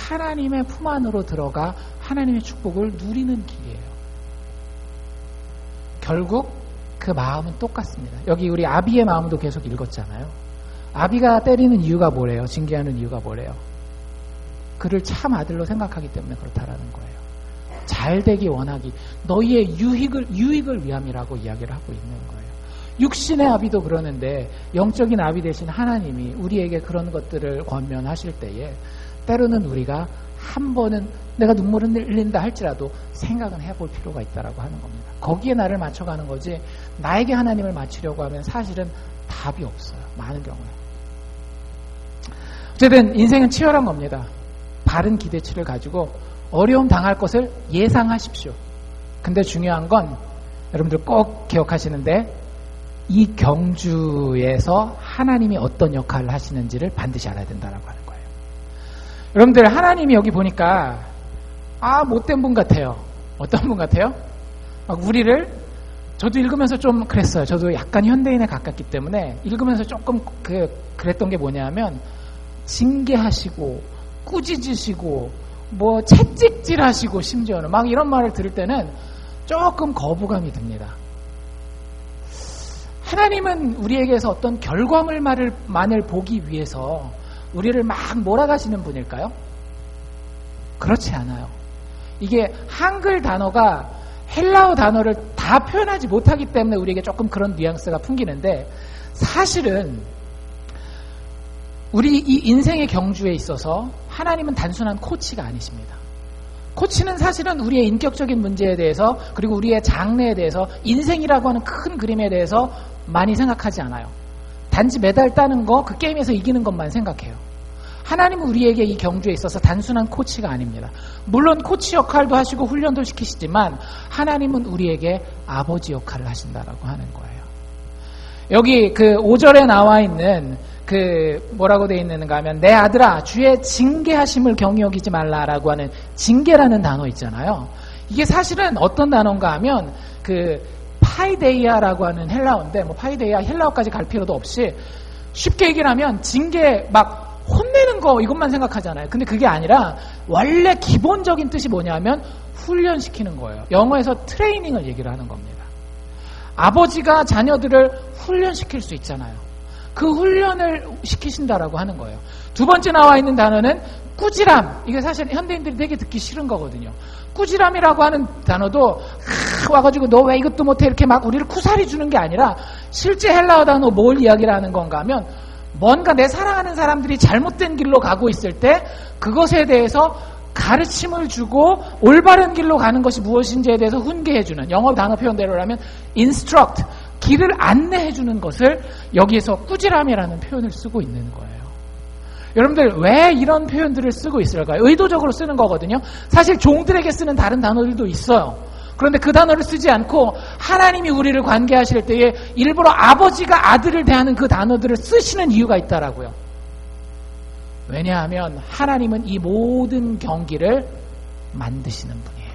하나님의 품 안으로 들어가 하나님의 축복을 누리는 길이에요. 결국 그 마음은 똑같습니다. 여기 우리 아비의 마음도 계속 읽었잖아요. 아비가 때리는 이유가 뭐래요? 징계하는 이유가 뭐래요? 그를 참 아들로 생각하기 때문에 그렇다라는 거예요. 잘 되기 원하기, 너희의 유익을 위함이라고 이야기를 하고 있는 거예요. 육신의 아비도 그러는데 영적인 아비 되신 하나님이 우리에게 그런 것들을 권면하실 때에 때로는 우리가 한 번은 내가 눈물을 흘린다 할지라도 생각은 해볼 필요가 있다라고 하는 겁니다. 거기에 나를 맞춰가는 거지 나에게 하나님을 맞추려고 하면 사실은 답이 없어요. 많은 경우에. 어쨌든 인생은 치열한 겁니다. 바른 기대치를 가지고 어려움 당할 것을 예상하십시오. 근데 중요한 건 여러분들 꼭 기억하시는데 이 경주에서 하나님이 어떤 역할을 하시는지를 반드시 알아야 된다라고 하는 거예요. 여러분들 하나님이 여기 보니까 못된 분 같아요. 어떤 분 같아요? 막 우리를 저도 읽으면서 좀 그랬어요. 저도 약간 현대인에 가깝기 때문에 읽으면서 조금 그랬던 게 뭐냐면 징계하시고 꾸짖으시고 뭐 채찍질하시고 심지어는 막 이런 말을 들을 때는 조금 거부감이 듭니다. 하나님은 우리에게서 어떤 결과물만을 보기 위해서 우리를 막 몰아가시는 분일까요? 그렇지 않아요. 이게 한글 단어가 헬라어 단어를 다 표현하지 못하기 때문에 우리에게 조금 그런 뉘앙스가 풍기는데 사실은 우리 이 인생의 경주에 있어서 하나님은 단순한 코치가 아니십니다. 코치는 사실은 우리의 인격적인 문제에 대해서 그리고 우리의 장래에 대해서 인생이라고 하는 큰 그림에 대해서 많이 생각하지 않아요. 단지 메달 따는 거, 그 게임에서 이기는 것만 생각해요. 하나님은 우리에게 이 경주에 있어서 단순한 코치가 아닙니다. 물론 코치 역할도 하시고 훈련도 시키시지만 하나님은 우리에게 아버지 역할을 하신다라고 하는 거예요. 여기 그 5절에 나와 있는 뭐라고 되어 있는가 하면 내 아들아 주의 징계하심을 경히 여기지 말라라고 하는 징계라는 단어 있잖아요. 이게 사실은 어떤 단어인가 하면 파이데이아라고 하는 헬라어인데 파이데이아 헬라어까지 갈 필요도 없이 쉽게 얘기를 하면 징계 막 혼내는 거 이것만 생각하잖아요. 근데 그게 아니라 원래 기본적인 뜻이 뭐냐면 훈련시키는 거예요. 영어에서 트레이닝을 얘기를 하는 겁니다. 아버지가 자녀들을 훈련시킬 수 있잖아요. 그 훈련을 시키신다라고 하는 거예요. 두 번째 나와 있는 단어는 꾸지람. 이게 사실 현대인들이 되게 듣기 싫은 거거든요. 꾸지람이라고 하는 단어도 와가지고 너 왜 이것도 못해 이렇게 막 우리를 쿠사리 주는 게 아니라 실제 헬라어 단어 뭘 이야기를 하는 건가 하면 뭔가 내 사랑하는 사람들이 잘못된 길로 가고 있을 때 그것에 대해서 가르침을 주고 올바른 길로 가는 것이 무엇인지에 대해서 훈계해주는, 영어 단어 표현대로 하면 instruct, 길을 안내해주는 것을 여기에서 꾸지람이라는 표현을 쓰고 있는 거예요. 여러분들 왜 이런 표현들을 쓰고 있을까요? 의도적으로 쓰는 거거든요. 사실 종들에게 쓰는 다른 단어들도 있어요. 그런데 그 단어를 쓰지 않고 하나님이 우리를 관계하실 때에 일부러 아버지가 아들을 대하는 그 단어들을 쓰시는 이유가 있다라고요. 왜냐하면 하나님은 이 모든 경기를 만드시는 분이에요.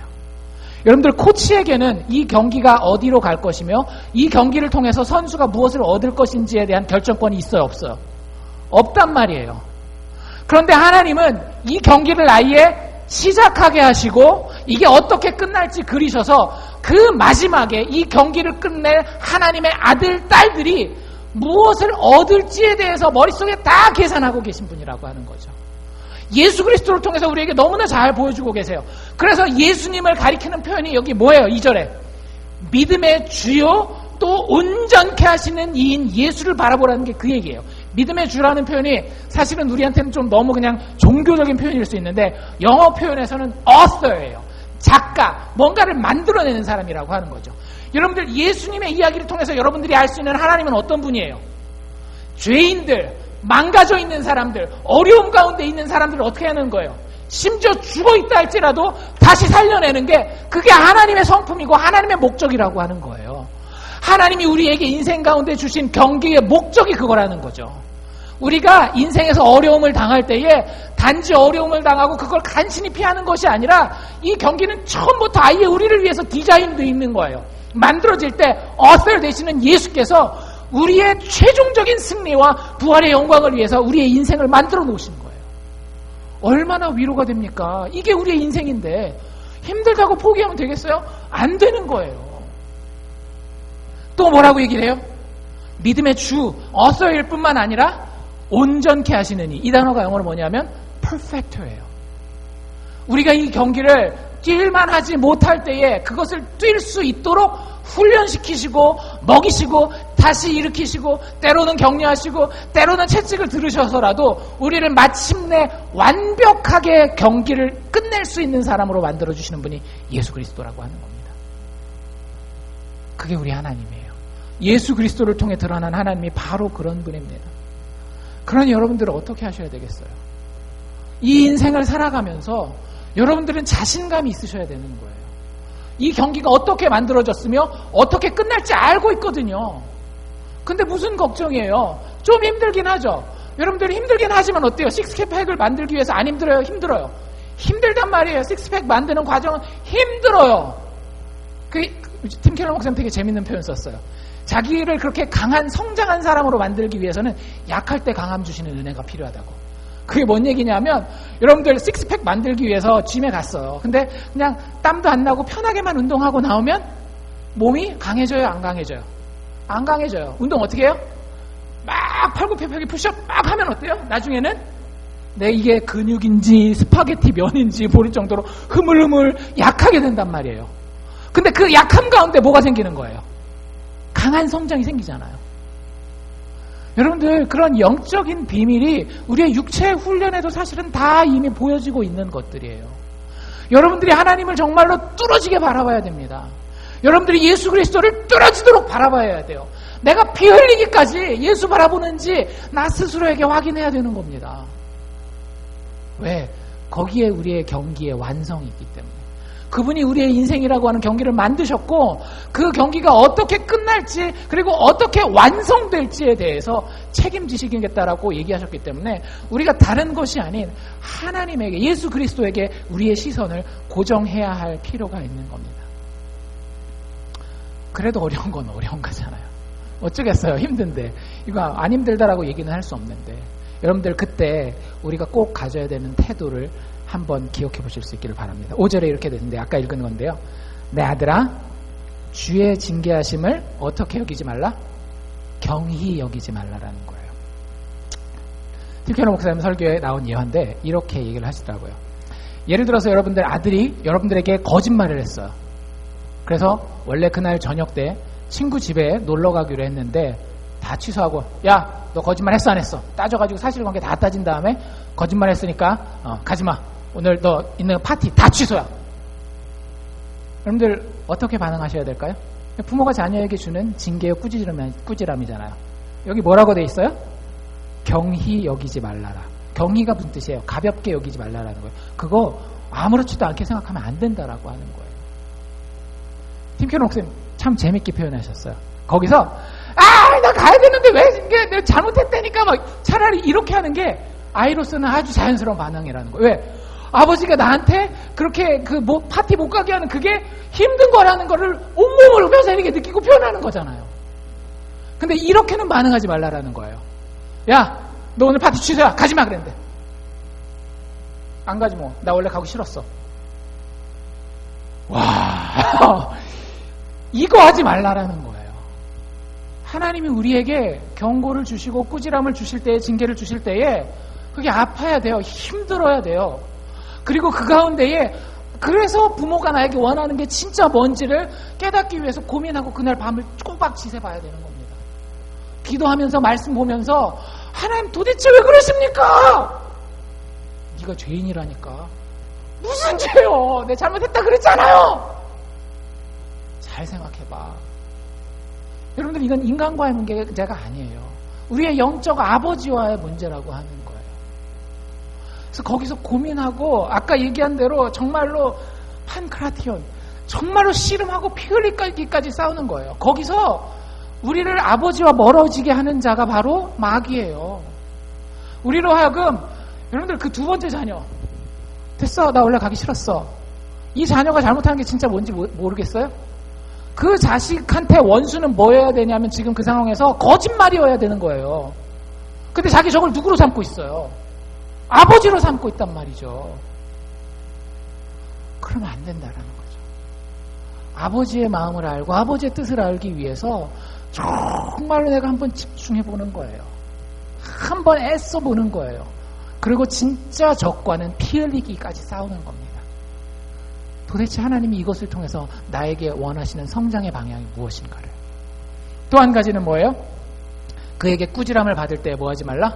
여러분들 코치에게는 이 경기가 어디로 갈 것이며 이 경기를 통해서 선수가 무엇을 얻을 것인지에 대한 결정권이 있어요, 없어요? 없단 말이에요. 그런데 하나님은 이 경기를 아예 시작하게 하시고 이게 어떻게 끝날지 그리셔서 그 마지막에 이 경기를 끝낼 하나님의 아들, 딸들이 무엇을 얻을지에 대해서 머릿속에 다 계산하고 계신 분이라고 하는 거죠. 예수 그리스도를 통해서 우리에게 너무나 잘 보여주고 계세요. 그래서 예수님을 가리키는 표현이 여기 뭐예요? 2절에 믿음의 주요 또 온전케 하시는 이인 예수를 바라보라는 게 그 얘기예요. 믿음의 주라는 표현이 사실은 우리한테는 좀 너무 그냥 종교적인 표현일 수 있는데 영어 표현에서는 author예요. 작가, 뭔가를 만들어내는 사람이라고 하는 거죠. 여러분들 예수님의 이야기를 통해서 여러분들이 알 수 있는 하나님은 어떤 분이에요? 죄인들, 망가져 있는 사람들, 어려움 가운데 있는 사람들을 어떻게 하는 거예요? 심지어 죽어있다 할지라도 다시 살려내는 게 그게 하나님의 성품이고 하나님의 목적이라고 하는 거예요. 하나님이 우리에게 인생 가운데 주신 경기의 목적이 그거라는 거죠. 우리가 인생에서 어려움을 당할 때에 단지 어려움을 당하고 그걸 간신히 피하는 것이 아니라 이 경기는 처음부터 아예 우리를 위해서 디자인되어 있는 거예요. 만들어질 때 author 되시는 예수께서 우리의 최종적인 승리와 부활의 영광을 위해서 우리의 인생을 만들어 놓으신 거예요. 얼마나 위로가 됩니까? 이게 우리의 인생인데 힘들다고 포기하면 되겠어요? 안 되는 거예요. 또 그리고 뭐라고 얘기를 해요? 믿음의 주, 어서일 뿐만 아니라 온전케 하시느니. 이 단어가 영어로 뭐냐면 perfect예요. 우리가 이 경기를 뛸만 하지 못할 때에 그것을 뛸 수 있도록 훈련시키시고 먹이시고 다시 일으키시고 때로는 격려하시고 때로는 채찍을 들으셔서라도 우리를 마침내 완벽하게 경기를 끝낼 수 있는 사람으로 만들어주시는 분이 예수 그리스도라고 하는 겁니다. 그게 우리 하나님이에요. 예수 그리스도를 통해 드러난 하나님이 바로 그런 분입니다. 그러니 여러분들은 어떻게 하셔야 되겠어요? 이 인생을 살아가면서 여러분들은 자신감이 있으셔야 되는 거예요. 이 경기가 어떻게 만들어졌으며 어떻게 끝날지 알고 있거든요. 근데 무슨 걱정이에요? 좀 힘들긴 하죠. 여러분들이 힘들긴 하지만 어때요? 식스팩을 만들기 위해서 안 힘들어요? 힘들어요. 힘들단 말이에요. 식스팩 만드는 과정은 힘들어요. 팀 켈러 목사님 되게 재밌는 표현 썼어요. 자기를 그렇게 강한 성장한 사람으로 만들기 위해서는 약할 때 강함 주시는 은혜가 필요하다고. 그게 뭔 얘기냐면 여러분들 식스팩 만들기 위해서 짐에 갔어요. 근데 그냥 땀도 안 나고 편하게만 운동하고 나오면 몸이 강해져요? 안 강해져요? 안 강해져요. 운동 어떻게 해요? 막 팔굽혀펴기 푸시업 막 하면 어때요? 나중에는 이게 근육인지 스파게티 면인지 모를 정도로 흐물흐물 약하게 된단 말이에요. 근데 그 약함 가운데 뭐가 생기는 거예요? 강한 성장이 생기잖아요. 여러분들 그런 영적인 비밀이 우리의 육체 훈련에도 사실은 다 이미 보여지고 있는 것들이에요. 여러분들이 하나님을 정말로 뚫어지게 바라봐야 됩니다. 여러분들이 예수 그리스도를 뚫어지도록 바라봐야 돼요. 내가 피 흘리기까지 예수 바라보는지 나 스스로에게 확인해야 되는 겁니다. 왜? 거기에 우리의 경기의 완성이 있기 때문에. 그분이 우리의 인생이라고 하는 경기를 만드셨고 그 경기가 어떻게 끝날지 그리고 어떻게 완성될지에 대해서 책임지시겠다라고 얘기하셨기 때문에 우리가 다른 것이 아닌 하나님에게 예수 그리스도에게 우리의 시선을 고정해야 할 필요가 있는 겁니다. 그래도 어려운 건 어려운 거잖아요. 어쩌겠어요. 힘든데. 이거 안 힘들다라고 얘기는 할 수 없는데 여러분들 그때 우리가 꼭 가져야 되는 태도를 한번 기억해 보실 수 있기를 바랍니다. 5절에 이렇게 되는데 아까 읽은 건데요. 내 아들아 주의 징계하심을 어떻게 여기지 말라? 경히 여기지 말라라는 거예요. 팀케너 목사님 설교에 나온 예화인데 이렇게 얘기를 하시더라고요. 예를 들어서 여러분들 아들이 여러분들에게 거짓말을 했어요. 그래서 원래 그날 저녁 때 친구 집에 놀러 가기로 했는데 다 취소하고 야 너 거짓말 했어 안 했어? 따져가지고 사실관계 다 따진 다음에 거짓말 했으니까 가지마. 오늘 너 있는 파티 다 취소야. 여러분들 어떻게 반응하셔야 될까요? 부모가 자녀에게 주는 징계의 꾸지람이잖아요. 여기 뭐라고 돼 있어요? 경히 여기지 말라라. 경히가 무슨 뜻이에요? 가볍게 여기지 말라라는 거예요. 그거 아무렇지도 않게 생각하면 안 된다라고 하는 거예요. 팀케너 목사님 참 재밌게 표현하셨어요. 거기서 나 가야 되는데 왜 이게 내가 잘못했다니까 막 차라리 이렇게 하는 게 아이로서는 아주 자연스러운 반응이라는 거예요. 왜? 아버지가 나한테 그렇게 파티 못 가게 하는 그게 힘든 거라는 거를 온몸으로 뼈저리게 느끼고 표현하는 거잖아요. 근데 이렇게는 반응하지 말라라는 거예요. 야, 너 오늘 파티 취소야. 가지 마 그랬는데. 안 가지 뭐. 나 원래 가기 싫었어. 와, 이거 하지 말라라는 거예요. 하나님이 우리에게 경고를 주시고 꾸지람을 주실 때에 징계를 주실 때에 그게 아파야 돼요. 힘들어야 돼요. 그리고 그 가운데에 그래서 부모가 나에게 원하는 게 진짜 뭔지를 깨닫기 위해서 고민하고 그날 밤을 꼬박 지새봐야 되는 겁니다. 기도하면서 말씀 보면서 하나님 도대체 왜 그러십니까? 네가 죄인이라니까. 무슨 죄요? 내 잘못했다 그랬잖아요. 잘 생각해봐. 여러분들 이건 인간과의 문제가 아니에요. 우리의 영적 아버지와의 문제라고 하는 거예요. 그래서 거기서 고민하고 아까 얘기한 대로 정말로 판크라티온 정말로 씨름하고 피 흘리기까지 싸우는 거예요. 거기서 우리를 아버지와 멀어지게 하는 자가 바로 마귀예요. 우리로 하여금 여러분들 그 두 번째 자녀 됐어 나 원래 가기 싫었어. 이 자녀가 잘못하는 게 진짜 뭔지 모르겠어요? 그 자식한테 원수는 뭐여야 되냐면 지금 그 상황에서 거짓말이어야 되는 거예요. 근데 자기 저걸 누구로 삼고 있어요? 아버지로 삼고 있단 말이죠. 그러면 안 된다라는 거죠. 아버지의 마음을 알고 아버지의 뜻을 알기 위해서 정말로 내가 한번 집중해 보는 거예요. 한번 애써 보는 거예요. 그리고 진짜 적과는 피 흘리기까지 싸우는 겁니다. 도대체 하나님이 이것을 통해서 나에게 원하시는 성장의 방향이 무엇인가를. 또 한 가지는 뭐예요? 그에게 꾸지람을 받을 때 뭐 하지 말라?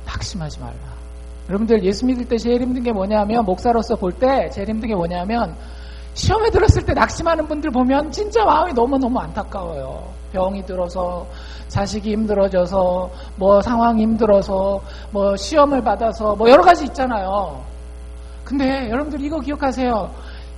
낙심하지 말라. 여러분들 예수 믿을 때 제일 힘든 게 뭐냐면, 목사로서 볼 때 제일 힘든 게 뭐냐면, 시험에 들었을 때 낙심하는 분들 보면 진짜 마음이 너무너무 안타까워요. 병이 들어서, 자식이 힘들어져서, 뭐 상황이 힘들어서, 뭐 시험을 받아서, 뭐 여러 가지 있잖아요. 근데 여러분들 이거 기억하세요.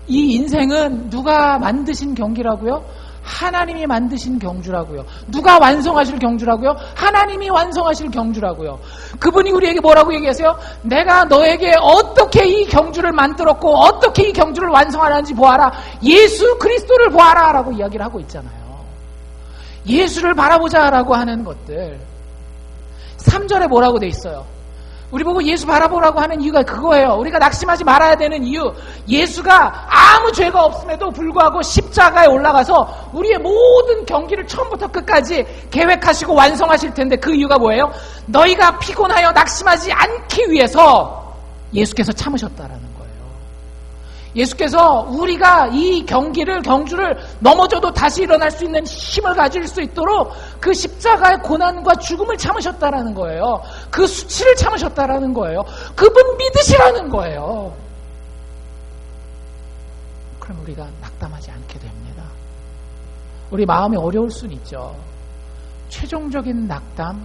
이 인생은 누가 만드신 경기라고요? 하나님이 만드신 경주라고요. 누가 완성하실 경주라고요? 하나님이 완성하실 경주라고요. 그분이 우리에게 뭐라고 얘기하세요? 내가 너에게 어떻게 이 경주를 만들었고 어떻게 이 경주를 완성하는지 보아라. 예수 그리스도를 보아라 라고 이야기를 하고 있잖아요. 예수를 바라보자라고 하는 것들. 3절에 뭐라고 돼 있어요? 우리 보고 예수 바라보라고 하는 이유가 그거예요. 우리가 낙심하지 말아야 되는 이유. 예수가 아무 죄가 없음에도 불구하고 십자가에 올라가서 우리의 모든 경기를 처음부터 끝까지 계획하시고 완성하실 텐데, 그 이유가 뭐예요? 너희가 피곤하여 낙심하지 않기 위해서 예수께서 참으셨다라는 거예요. 예수께서 우리가 이 경주를 넘어져도 다시 일어날 수 있는 힘을 가질 수 있도록 그 십자가의 고난과 죽음을 참으셨다라는 거예요. 그 수치를 참으셨다라는 거예요. 그분 믿으시라는 거예요. 그럼 우리가 낙담하지 않게 됩니다. 우리 마음이 어려울 수는 있죠. 최종적인 낙담,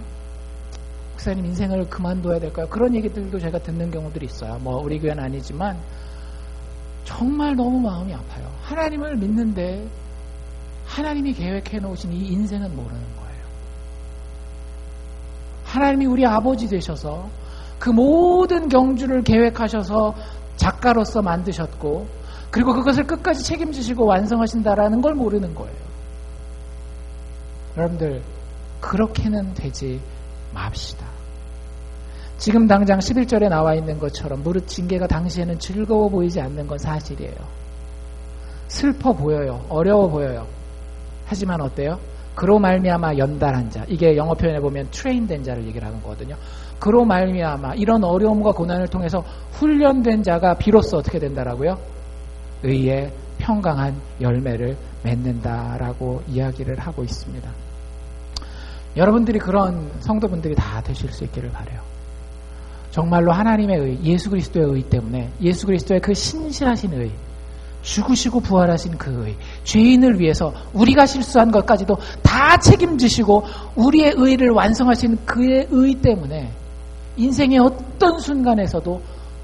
목사님 인생을 그만둬야 될까요? 그런 얘기들도 제가 듣는 경우들이 있어요. 뭐 우리 교회는 아니지만 정말 너무 마음이 아파요. 하나님을 믿는데 하나님이 계획해 놓으신 이 인생은 모르는 거예요. 하나님이 우리 아버지 되셔서 그 모든 경주를 계획하셔서 작가로서 만드셨고, 그리고 그것을 끝까지 책임지시고 완성하신다라는 걸 모르는 거예요. 여러분들, 그렇게는 되지 맙시다. 지금 당장 11절에 나와 있는 것처럼 무릇 징계가 당시에는 즐거워 보이지 않는 건 사실이에요. 슬퍼 보여요. 어려워 보여요. 하지만 어때요? 그로 말미암아 연단한 자. 이게 영어 표현에 보면 트레인된 자를 얘기를 하는 거거든요. 그로 말미암아 이런 어려움과 고난을 통해서 훈련된 자가 비로소 어떻게 된다라고요? 의의 평강한 열매를 맺는다라고 이야기를 하고 있습니다. 여러분들이 그런 성도분들이 다 되실 수 있기를 바라요. 정말로 하나님의 의, 예수 그리스도의 의 때문에, 예수 그리스도의 그 신실하신 의, 죽으시고 부활하신 그 의, 죄인을 위해서 우리가 실수한 것까지도 다 책임지시고 우리의 의를 완성하신 그의 의 때문에 인생의 어떤 순간에서도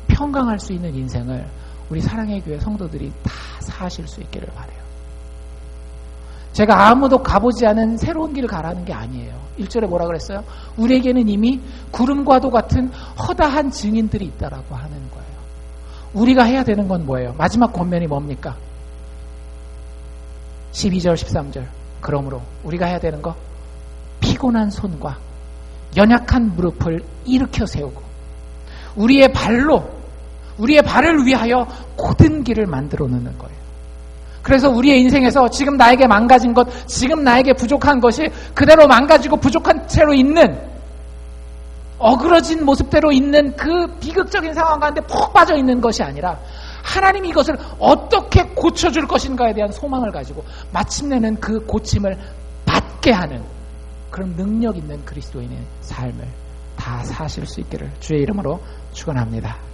평강할 수 있는 인생을 우리 사랑의 교회 성도들이 다 사실 수 있기를 바라요. 제가 아무도 가보지 않은 새로운 길을 가라는 게 아니에요. 1절에 뭐라 그랬어요? 우리에게는 이미 구름과도 같은 허다한 증인들이 있다라고 하는 거예요. 우리가 해야 되는 건 뭐예요? 마지막 권면이 뭡니까? 12절, 13절. 그러므로 우리가 해야 되는 거, 피곤한 손과 연약한 무릎을 일으켜 세우고 우리의 발을 위하여 곧은 길을 만들어 놓는 거예요. 그래서 우리의 인생에서 지금 나에게 망가진 것, 지금 나에게 부족한 것이 그대로 망가지고 부족한 채로 있는, 어그러진 모습대로 있는 그 비극적인 상황 가운데 푹 빠져 있는 것이 아니라 하나님이 이것을 어떻게 고쳐줄 것인가에 대한 소망을 가지고 마침내는 그 고침을 받게 하는 그런 능력 있는 그리스도인의 삶을 다 사실 수 있기를 주의 이름으로 축원합니다.